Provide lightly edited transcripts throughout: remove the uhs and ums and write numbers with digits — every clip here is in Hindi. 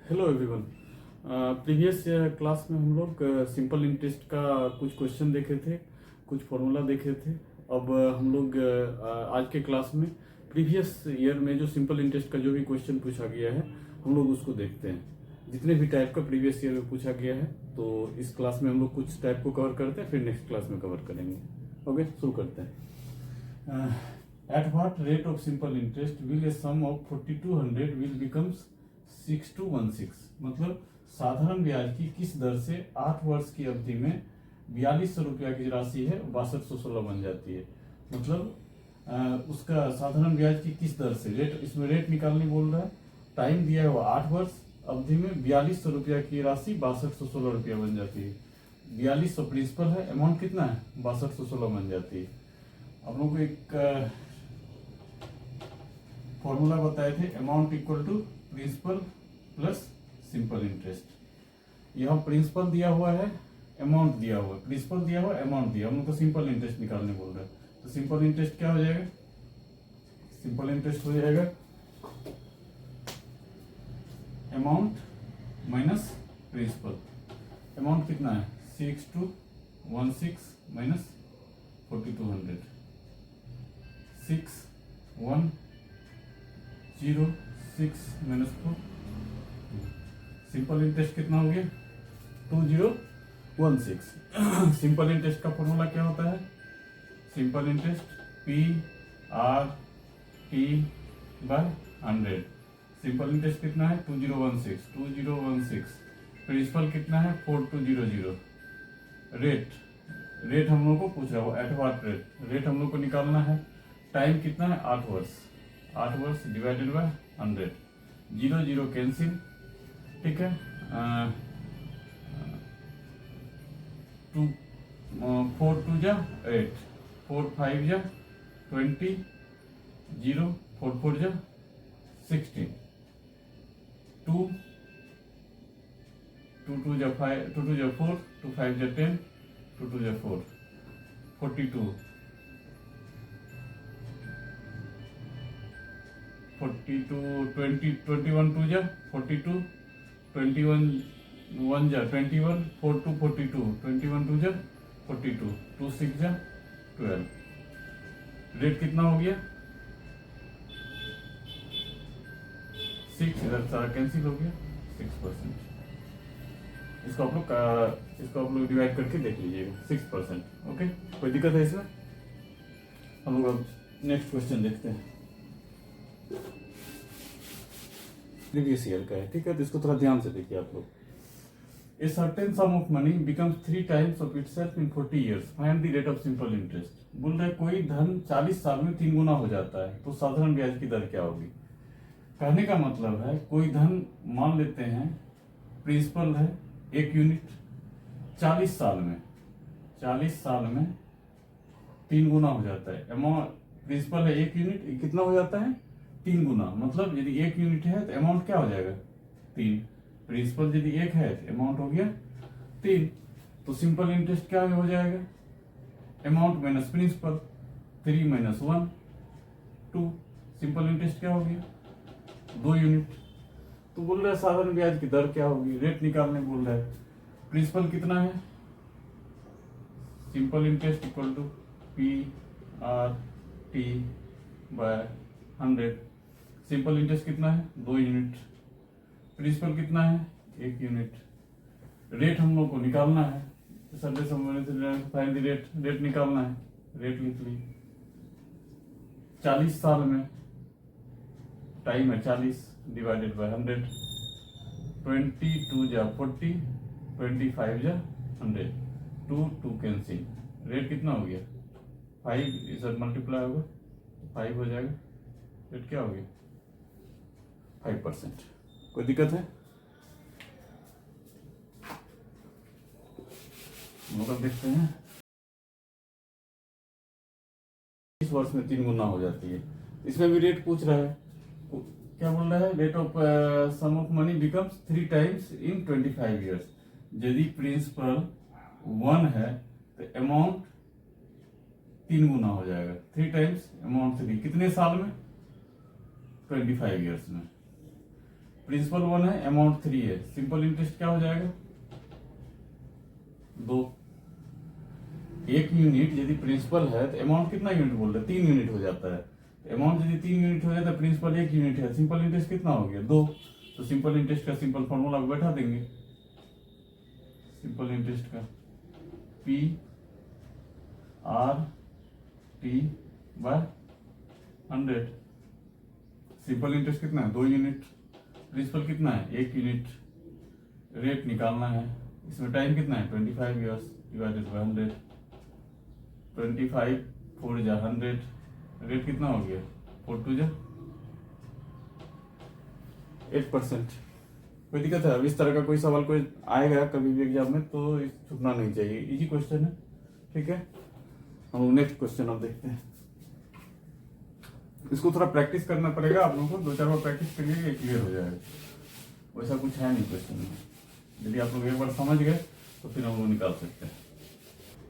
Hello everyone. प्रीवियस क्लास में हम लोग सिंपल इंटरेस्ट का कुछ क्वेश्चन देखे थे, कुछ फॉर्मूला देखे थे। अब हम लोग आज के क्लास में प्रीवियस ईयर में जो सिंपल इंटरेस्ट का जो भी क्वेश्चन पूछा गया है हम लोग उसको देखते हैं। जितने भी टाइप का प्रीवियस ईयर में पूछा गया है, तो इस क्लास में हम लोग कुछ टाइप को कवर करते हैं, फिर नेक्स्ट क्लास में कवर करेंगे। ओके, शुरू करते हैं। At what rate of simple interest will a sum of 4200 will becomes 6216। मतलब साधारण ब्याज की किस दर से 8 वर्ष की अवधि में 4200 रुपया की राशि है 6216 बन जाती है। मतलब उसका साधारण ब्याज की किस दर से रेट, इसमें रेट निकालने बोल रहा है। टाइम दिया है वो 8 वर्ष, अवधि में 4200 रुपया की राशि 6216 रुपया बन जाती है। 4200 प्रिंसिपल है, अमाउंट कितना है 6216 बन जाती है। हम लोग को एक फॉर्मूला बताए थे, amount equal to principal plus simple interest. यहाँ प्रिंसिपल दिया हुआ है, अमाउंट दिया हुआ है, प्रिंसिपल दिया हुआ है, अमाउंट दिया, हम लोग को सिंपल इंटरेस्ट निकालने बोल रहे हैं। तो सिंपल इंटरेस्ट क्या हो जाएगा? सिंपल इंटरेस्ट हो जाएगा अमाउंट माइनस प्रिंसिपल। अमाउंट कितना है 6216 माइनस 4200, 6106 माइनस 4। सिंपल इंटरेस्ट कितना हो गया 2016। सिंपल इंटरेस्ट का फॉर्मूला क्या होता है? Simple interest P R T by 100। Simple interest कितना है 2016। प्रिंसिपल कितना है 4200। रेट हम लोग को पूछ रहा है, एट व्हाट रेट हम लोग को निकालना है। टाइम कितना है 8 वर्ष, 8 वर्ष डिवाइडेड बाय 100। 0 0 कैंसिल, ठीक है। 4 2 जा 8, 4 5 जा 20, 0 4 4 जा 16, 2 2 जा 5, 2 2 जा 4, 2 5 जा 10, 2 2 जा 4, 42, 20 21 2 जा 42, 21 1 जा 21, 4 2 42, 21 2 जा 42, 2 6 जा 12। रेट कितना हो गया 6, इधर सारा कैंसिल हो गया 6%। इसको आप लोग डिवाइड करके देख लीजिएगा 6%। ओके, कोई दिक्कत है इसमें? हम लोग अब नेक्स्ट क्वेश्चन देखते हैं। प्रीवियस ईयर का है, ठीक है, तो इसको थोड़ा ध्यान से देखिए आप लोग। A certain sum of money becomes 3 times of itself in 40 years. Find the rate of simple interest. बोल रहे कोई धन 40 साल में 3 गुना हो जाता है, तो साधारण ब्याज की दर क्या होगी? कहने का मतलब है कोई धन मान लेते हैं, प्रिंसिपल है 1 यूनिट, 40 साल में 3 गुना हो जाता है। अमाउंट प्रिंसिपल है 1 यूनिट, कितना हो जाता है 3 गुना। मतलब यदि 1 यूनिट है तो अमाउंट क्या हो जाएगा 3। प्रिंसिपल यदि 1 है तो अमाउंट हो गया 3। तो सिंपल इंटरेस्ट क्या हो जाएगा? Amount minus principal, 3 minus 1 2। Simple interest क्या हो गया 2 यूनिट। तो बोल रहा है साधारण ब्याज की दर क्या होगी, रेट निकालने बोल रहा है। प्रिंसिपल कितना है, simple interest equal to P R T by 100। Simple interest कितना है 2 यूनिट, प्रिंसिपल कितना है 1 यूनिट। रेट हम लोग को निकालना है, फाइंड द रेट निकालना है। रेट लिख ली 40 साल में, टाइम है 40 डिवाइडेड बाय 100, 22 जा 40, 25 जा 100, 2 2 कैंसिल। रेट कितना हो गया 5, इसे मल्टीप्लाई होगा 5 हो जाएगा। रेट क्या हो गया 5%। कोई दिक्कत है? मतलब देखते हैं, इस वर्ष में 3 गुना हो जाती है। इसमें भी रेट पूछ रहा है, क्या बोल रहा है? Rate of sum of money becomes 3 times in 25 years. यदि प्रिंसिपल 1 है तो अमाउंट 3 गुना हो जाएगा, 3 टाइम्स अमाउंट 3। कितने साल में 25 ईयर्स में। प्रिंसिपल 1 है, अमाउंट 3 है, सिंपल इंटरेस्ट क्या हो जाएगा 2। 1 यूनिट यदि प्रिंसिपल है तो अमाउंट कितना यूनिट बोल रहे हैं, 3 यूनिट हो जाता है। अमाउंट यदि 3 यूनिट हो जाता है, प्रिंसिपल 1 यूनिट है, सिंपल इंटरेस्ट कितना हो गया 2। तो सिंपल इंटरेस्ट का सिंपल फॉर्मूला बैठा देंगे, सिंपल इंटरेस्ट का P R T by 100। Simple interest कितना है 2 यूनिट, प्रिंसिपल कितना है 1 यूनिट, रेट निकालना है, इसमें टाइम कितना है 25 ईयर्स डिवाइडेड बाय 100, 25 4 जा 100, रेट कितना हो गया 4 2 जा 8%। कोई दिक्कत है? अब इस तरह का कोई सवाल कोई आएगा कभी भी एग्जाम में तो छूटना नहीं चाहिए, इजी क्वेश्चन है। ठीक है, हम लोग नेक्स्ट क्वेश्चन अब देखते हैं। इसको थोड़ा प्रैक्टिस करना पड़ेगा आप लोगों को, 2-4 बार प्रैक्टिस करिए, ये क्लियर हो जाएगा। वैसा कुछ है नहीं क्वेश्चन में, यदि आप लोग एक बार समझ गए तो फिर हम लोग निकाल सकते हैं।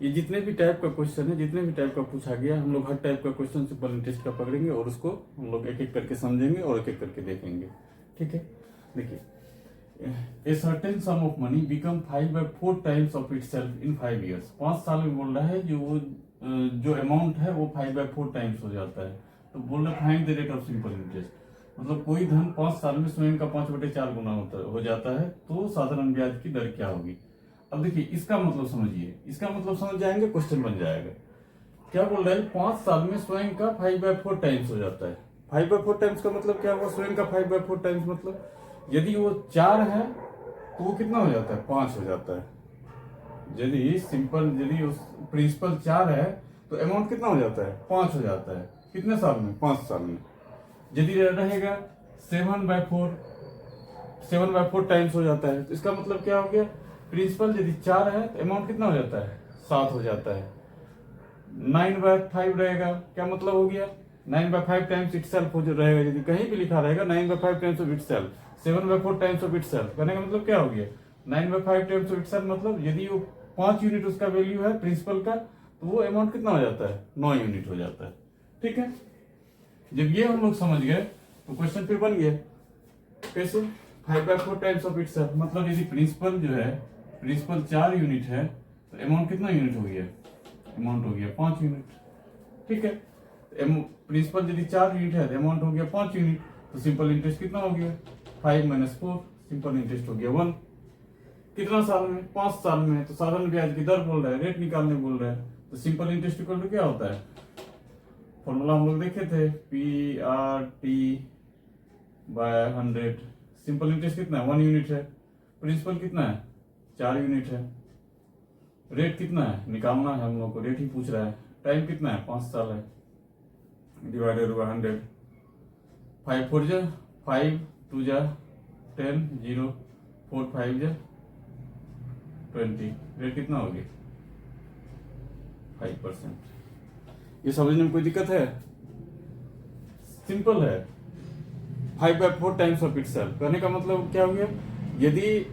ये जितने भी टाइप का क्वेश्चन है, जितने भी टाइप का पूछा गया, हम लोग हर टाइप का क्वेश्चन सिंपल इंटरेस्ट का पकड़ेंगे और उसको हम लोग एक एक करके समझेंगे और एक एक करके देखेंगे। ठीक है, देखिए, ए certain sum of money become 5/4 times of itself in 5 years. 5 साल में बोल रहा है जो अमाउंट है वो 5/4 टाइम्स हो जाता है। तो बोल रहा है find the rate of simple interest, मतलब कोई धन 5 साल में स्वयं का 5/4 गुना हो जाता है तो साधारण ब्याज की दर क्या होगी। अब देखिए इसका मतलब समझिए, इसका मतलब समझ जाएंगे, क्वेश्चन बन जाएगा। क्या बोल रहा है 5 साल में स्वयं का 5/4 टाइम्स हो जाता है। 5/4 टाइम्स का मतलब क्या हुआ, स्वयं का 5/4 टाइम्स मतलब यदि वो 4 है तो वो कितना हो जाता है 5 हो जाता है। यदि उस प्रिंसिपल 4 है तो अमाउंट कितना हो जाता है 5 हो जाता है। कितने साल में 5 साल में। यदि रहेगा 7/4 टाइम्स हो जाता है तो इसका मतलब क्या हो गया, प्रिंसिपल यदि 4 है तो अमाउंट कितना हो जाता है 7 हो जाता है। 9/5 रहेगा, क्या मतलब हो गया 9/5 टाइम्स इटसेल्फ हो रहेगा, यदि कहीं भी लिखा रहेगा 9/5 times of itself, 7/4 times of itself कहने का मतलब क्या हो गया 9/5 टाइम्स ऑफ इटसेल्फ, मतलब यदि वो 5 यूनिट उसका वैल्यू है प्रिंसिपल का तो वो अमाउंट कितना हो जाता है 9 यूनिट हो जाता है। ठीक है, जब ये हम लोग समझ गए तो क्वेश्चन फिर बन गया कैसे 5/4 टाइम्स ऑफ इटसेल्फ, मतलब यदि प्रिंसिपल जो है प्रिंसिपल 4 यूनिट है तो अमाउंट कितना यूनिट हो गया, अमाउंट हो गया 5 यूनिट। ठीक है, प्रिंसिपल यदि 4 यूनिट है तो अमाउंट हो गया 5 यूनिट, तो सिंपल इंटरेस्ट कितना हो गया 5 - 4, सिंपल इंटरेस्ट हो गया 1। कितना साल में 5 साल में, तो साधारण ब्याज की दर बोल रहा है, रेट निकालने बोल रहा है, तो सिंपल इंटरेस्ट इक्वल टू क्या होता है, फॉर्मूला हम लोग देखे थे PRT/100। सिंपल इंटरेस्ट कितना है 1 यूनिट है, प्रिंसिपल कितना है 4 यूनिट है, रेट कितना है निकालना है हम लोग को, रेट ही पूछ रहा है, टाइम कितना है 5 साल है, डिवाइडेड बाय 100, 5 4 जा 5 2 जा 10 0 4 5 जा 20, रेट कितना हो गया 5%। ये समझने में कोई दिक्कत है, सिंपल है। 5/4 टाइम्स ऑफ इटसेल्फ कहने का मतलब क्या हो गया, यदि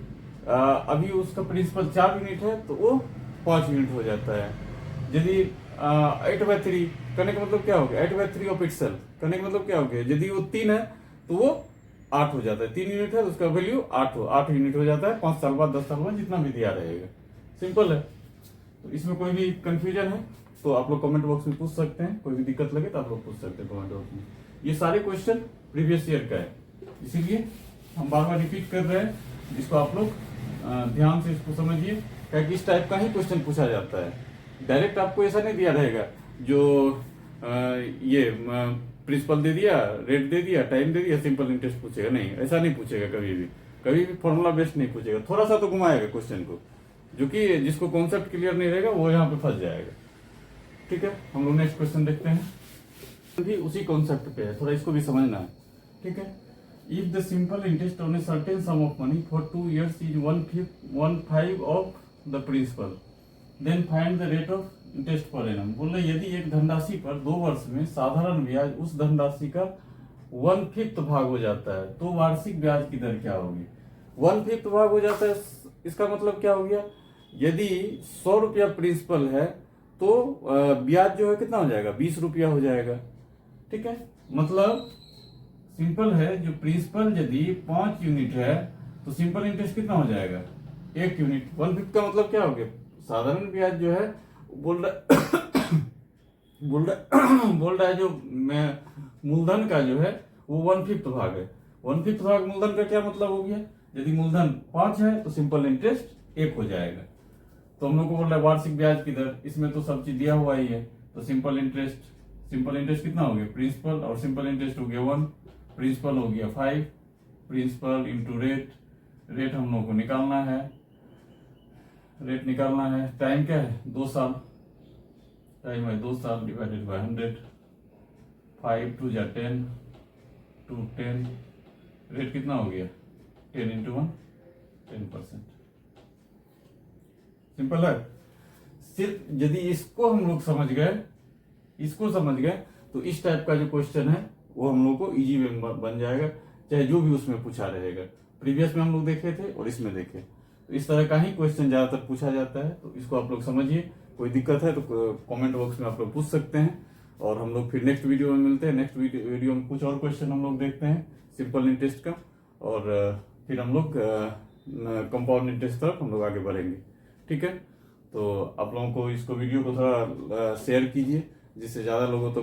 अभी उसका प्रिंसिपल 4 यूनिट है तो वो 5 यूनिट हो जाता है। यदि 8/3 कहने का मतलब क्या हो गया 8/3 ऑफ इटसेल्फ कहने का मतलब क्या हो गया, यदि वो 3 है तो वो 8 हो जाता है, 3 यूनिट है तो उसका वैल्यू 8 यूनिट हो जाता है 5 साल बाद 10 साल बाद जितना भी दिया रहेगा। सिंपल है, तो इसमें कोई भी कंफ्यूजन है तो आप लोग कमेंट बॉक्स में पूछ सकते हैं, कोई भी दिक्कत लगे तो आप लोग पूछ सकते हैं कमेंट बॉक्स में। ये सारे क्वेश्चन प्रीवियस ईयर का है, इसीलिए हम बार बार रिपीट कर रहे हैं, जिसको आप लोग ध्यान से इसको समझिए, क्योंकि इस टाइप का ही क्वेश्चन पूछा जाता है। डायरेक्ट आपको ऐसा नहीं दिया रहेगा जो ये प्रिंसिपल दे दिया, रेट दे दिया, टाइम दे दिया, सिंपल इंटरेस्ट पूछेगा, नहीं ऐसा नहीं पूछेगा कभी भी फॉर्मूला बेस्ड नहीं पूछेगा, थोड़ा सा तो घुमाएगा क्वेश्चन को, जो कि जिसको कॉन्सेप्ट क्लियर नहीं रहेगा वो यहाँ पे फंस जाएगा। ठीक है, हम लोग नेक्स्ट क्वेश्चन देखते हैं, भी उसी कॉन्सेप्ट पे है, थोड़ा इसको भी समझना है। ठीक है, if the simple interest on a certain sum of money for 2 years is 1/5 of the principal, then find the rate of interest per annum. बोल रहे यदि एक धनराशि पर 2 वर्ष में साधारण ब्याज उस धनराशि का 1/5 भाग हो जाता है तो वार्षिक ब्याज की दर क्या होगी। 1/5 भाग हो जाता है, इसका मतलब क्या हो गया, यदि 100 रुपया प्रिंसिपल है तो ब्याज जो है कितना हो जाएगा 20 रुपया हो जाएगा। ठीक है, मतलब सिंपल है, जो प्रिंसिपल यदि 5 यूनिट है तो सिंपल इंटरेस्ट कितना हो जाएगा, 1 यूनिट। 1/5 का मतलब क्या हो गया, साधारण ब्याज जो है बोल रहा बोल रहा है जो मैं मूलधन का जो है वो 1/5 भाग है। 1/5 भाग मूलधन का क्या मतलब हो गया, यदि मूलधन 5 है तो सिंपल इंटरेस्ट 1 हो जाएगा। तो हम लोग को बोल रहा है वार्षिक ब्याज की दर, इसमें तो सब चीज दिया हुआ ही है। तो सिंपल इंटरेस्ट कितना हो गया, प्रिंसिपल और सिंपल इंटरेस्ट हो गया 1, प्रिंसिपल हो गया 5, प्रिंसिपल इंटू रेट हम लोग को निकालना है, टाइम क्या है 2 साल, टाइम है 2 साल डिवाइडेड बाय 100, 5 2 जा 10, 2 10, रेट कितना हो गया 10 इंटू 1 10%। सिंपल है। सिर्फ यदि इसको हम लोग समझ गए तो इस टाइप का जो क्वेश्चन है वो हम लोग को इजी वे में बन जाएगा, चाहे जो भी उसमें पूछा रहेगा। प्रीवियस में हम लोग देखे थे और इसमें देखे, तो इस तरह का ही क्वेश्चन ज्यादातर पूछा जाता है। तो इसको आप लोग समझिए, कोई दिक्कत है तो कमेंट बॉक्स में आप लोग पूछ सकते हैं। और हम लोग फिर नेक्स्ट वीडियो में मिलते हैं। नेक्स्ट वीडियो में कुछ और क्वेश्चन हम लोग देखते हैं सिंपल इंटरेस्ट का, और फिर हम लोग कंपाउंड इंटरेस्ट तरफ हम लोग आगे बढ़ेंगे। ठीक है, तो आप लोगों को इसको वीडियो को थोड़ा शेयर कीजिए, जिससे ज़्यादा लोगों तक